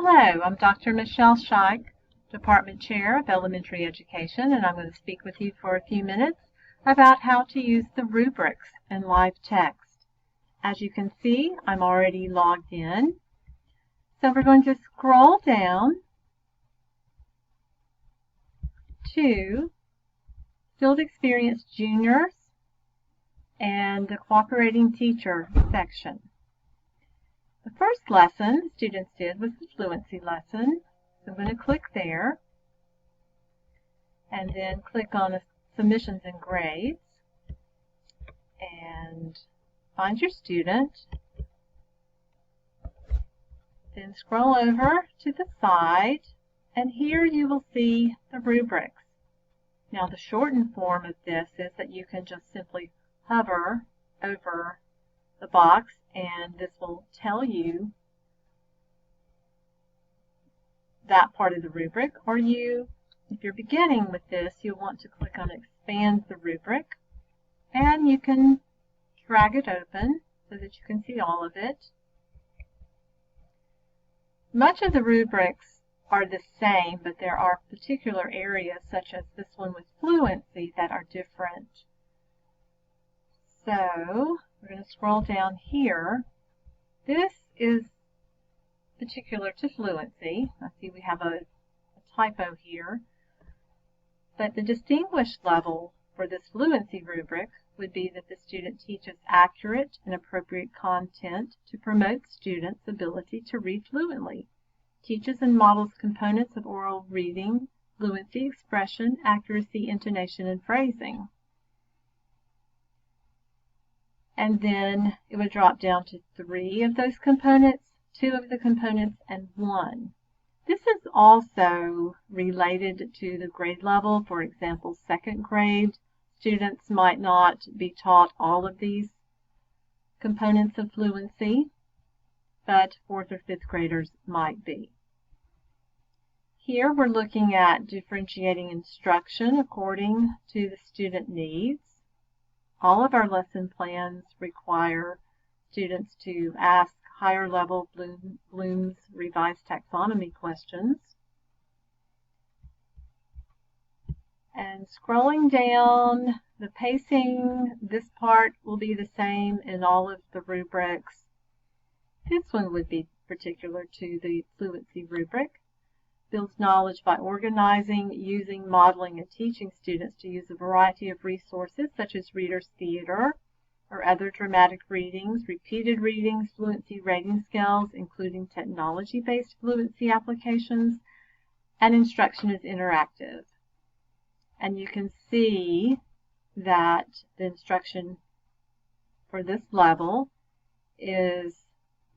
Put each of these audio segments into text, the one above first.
Hello, I'm Dr. Michelle Scheich, Department Chair of Elementary Education, and I'm going to speak with you for a few minutes about how to use the rubrics in LiveText. As you can see, I'm already logged in. So we're going to scroll down to Field Experience Juniors and the Cooperating Teacher section. The first lesson students did was the fluency lesson. So I'm going to click there and then click on Submissions and Grades and find your student. Then scroll over to the side and here you will see the rubrics. Now the shortened form of this is that you can just simply hover over the box and this will tell you that part of the rubric, or if you're beginning with this, you'll want to click on Expand the Rubric, and you can drag it open so that you can see all of it. Much of the rubrics are the same, but there are particular areas, such as this one with fluency, that are different. So we're going to scroll down here. This is particular to fluency. I see we have a typo here. But the distinguished level for this fluency rubric would be that the student teaches accurate and appropriate content to promote students' ability to read fluently, teaches and models components of oral reading, fluency, expression, accuracy, intonation, and phrasing. And then it would drop down to 3 of those components, 2 of the components, and 1. This is also related to the grade level. For example, second grade students might not be taught all of these components of fluency, but 4th or 5th graders might be. Here we're looking at differentiating instruction according to the student needs. All of our lesson plans require students to ask higher level Bloom's revised taxonomy questions. And scrolling down, the pacing, this part will be the same in all of the rubrics. This one would be particular to the fluency rubric. Builds knowledge by organizing, using, modeling, and teaching students to use a variety of resources such as reader's theater or other dramatic readings, repeated readings, fluency rating scales, including technology-based fluency applications, and instruction is interactive. And you can see that the instruction for this level is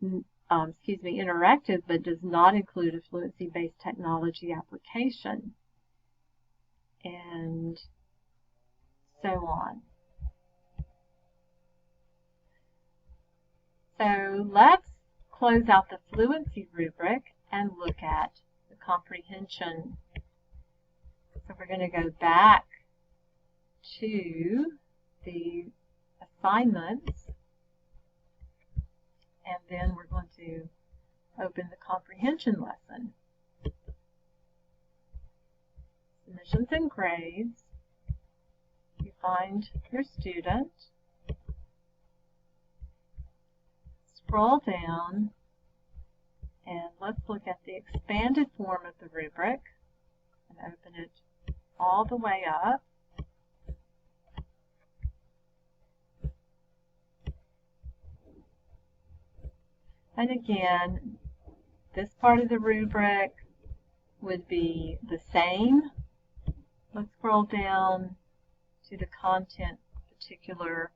interactive, but does not include a fluency-based technology application, and so on. So let's close out the fluency rubric and look at the comprehension. So we're going to go back to the assignments, and then we're going to open the comprehension lesson. Submissions and Grades. You find your student. Scroll down, and let's look at the expanded form of the rubric and open it all the way up. And again, this part of the rubric would be the same. Let's scroll down to the content particular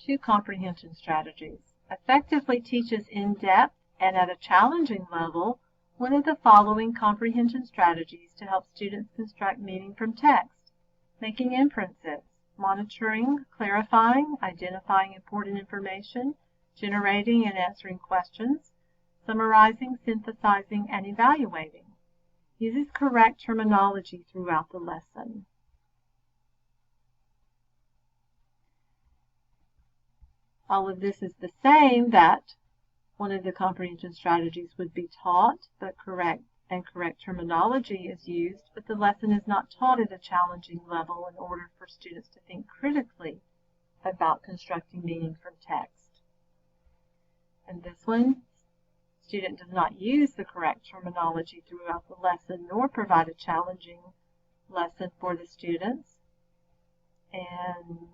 to comprehension strategies. Effectively teaches in depth and at a challenging level one of the following comprehension strategies to help students construct meaning from text: making inferences, monitoring, clarifying, identifying important information, generating and answering questions, summarizing, synthesizing, and evaluating. Uses correct terminology throughout the lesson. All of this is the same that one of the comprehension strategies would be taught, but correct terminology is used, but the lesson is not taught at a challenging level in order for students to think critically about constructing meaning from text. And this one, student does not use the correct terminology throughout the lesson nor provide a challenging lesson for the students. And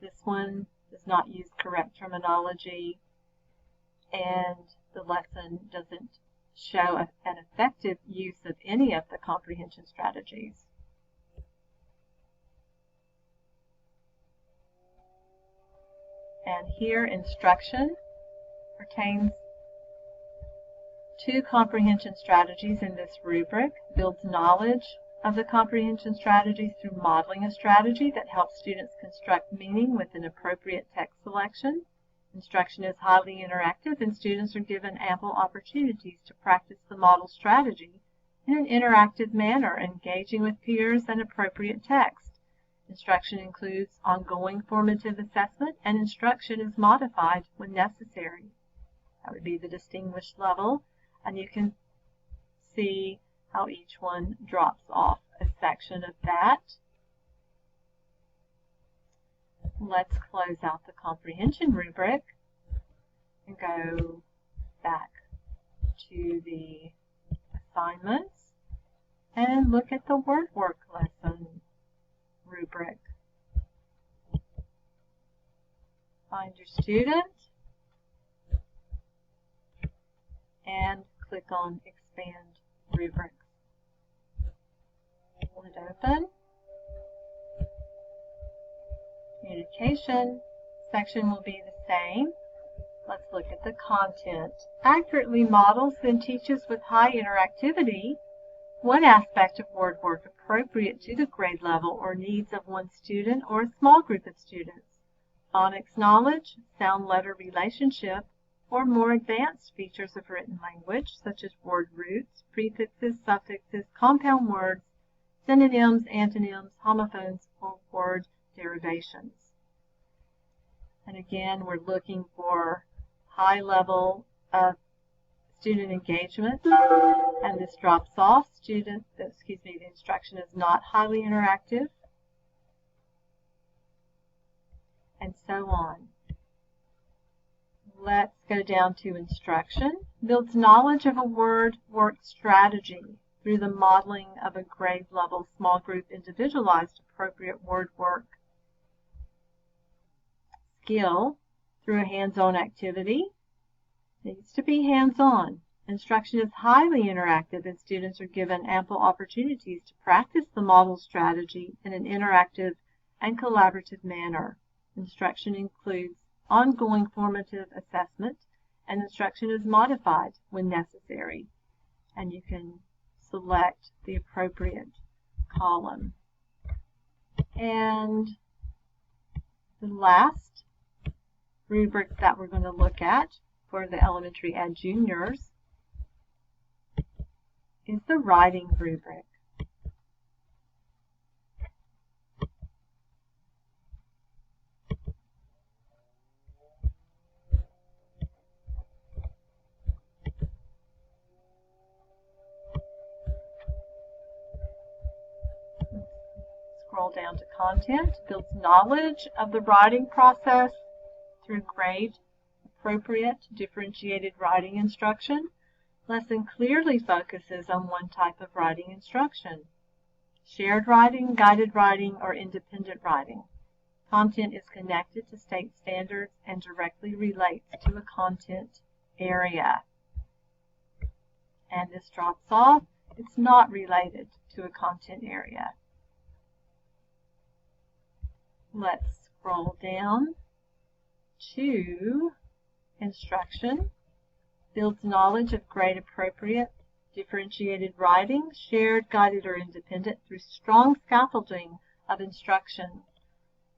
this one does not use correct terminology, and the lesson doesn't show an effective use of any of the comprehension strategies. And here, instruction pertains to comprehension strategies in this rubric, builds knowledge of the comprehension strategies through modeling a strategy that helps students construct meaning with an appropriate text selection. Instruction is highly interactive, and students are given ample opportunities to practice the model strategy in an interactive manner, engaging with peers and appropriate text. Instruction includes ongoing formative assessment, and instruction is modified when necessary. That would be the distinguished level, and you can see how each one drops off a section of that. Let's close out the comprehension rubric and go back to the assignments and look at the word work lesson rubric. Find your student and click on Expand Rubrics. Pull it open. Communication section will be the same. Let's look at the content. Accurately models then teaches with high interactivity one aspect of word work appropriate to the grade level or needs of one student or a small group of students. Phonics knowledge, sound letter relationship, or more advanced features of written language such as word roots, prefixes, suffixes, compound words, synonyms, antonyms, homophones, or word derivations. And again, we're looking for high level of student engagement, and this drops off. The instruction is not highly interactive, and so on. Let's go down to instruction. Builds knowledge of a word work strategy through the modeling of a grade level small group individualized appropriate word work skill through a hands-on activity. It needs to be hands-on. Instruction is highly interactive, and students are given ample opportunities to practice the model strategy in an interactive and collaborative manner. Instruction includes ongoing formative assessment, and instruction is modified when necessary. And you can select the appropriate column. And the last rubric that we're going to look at for the elementary and juniors is the writing rubric. Scroll down to content. Builds knowledge of the writing process through grade appropriate differentiated writing instruction. Lesson clearly focuses on one type of writing instruction: shared writing, guided writing, or independent writing. Content is connected to state standards and directly relates to a content area. And this drops off. It's not related to a content area. Let's scroll down to instruction. Builds knowledge of grade appropriate differentiated writing, shared, guided, or independent through strong scaffolding of instruction,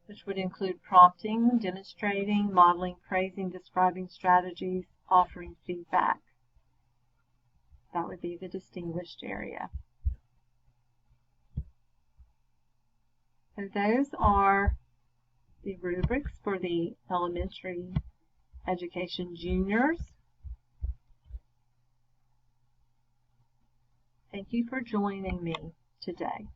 which would include prompting, demonstrating, modeling, praising, describing strategies, offering feedback. That would be the distinguished area. So those are the rubrics for the elementary education juniors. Thank you for joining me today.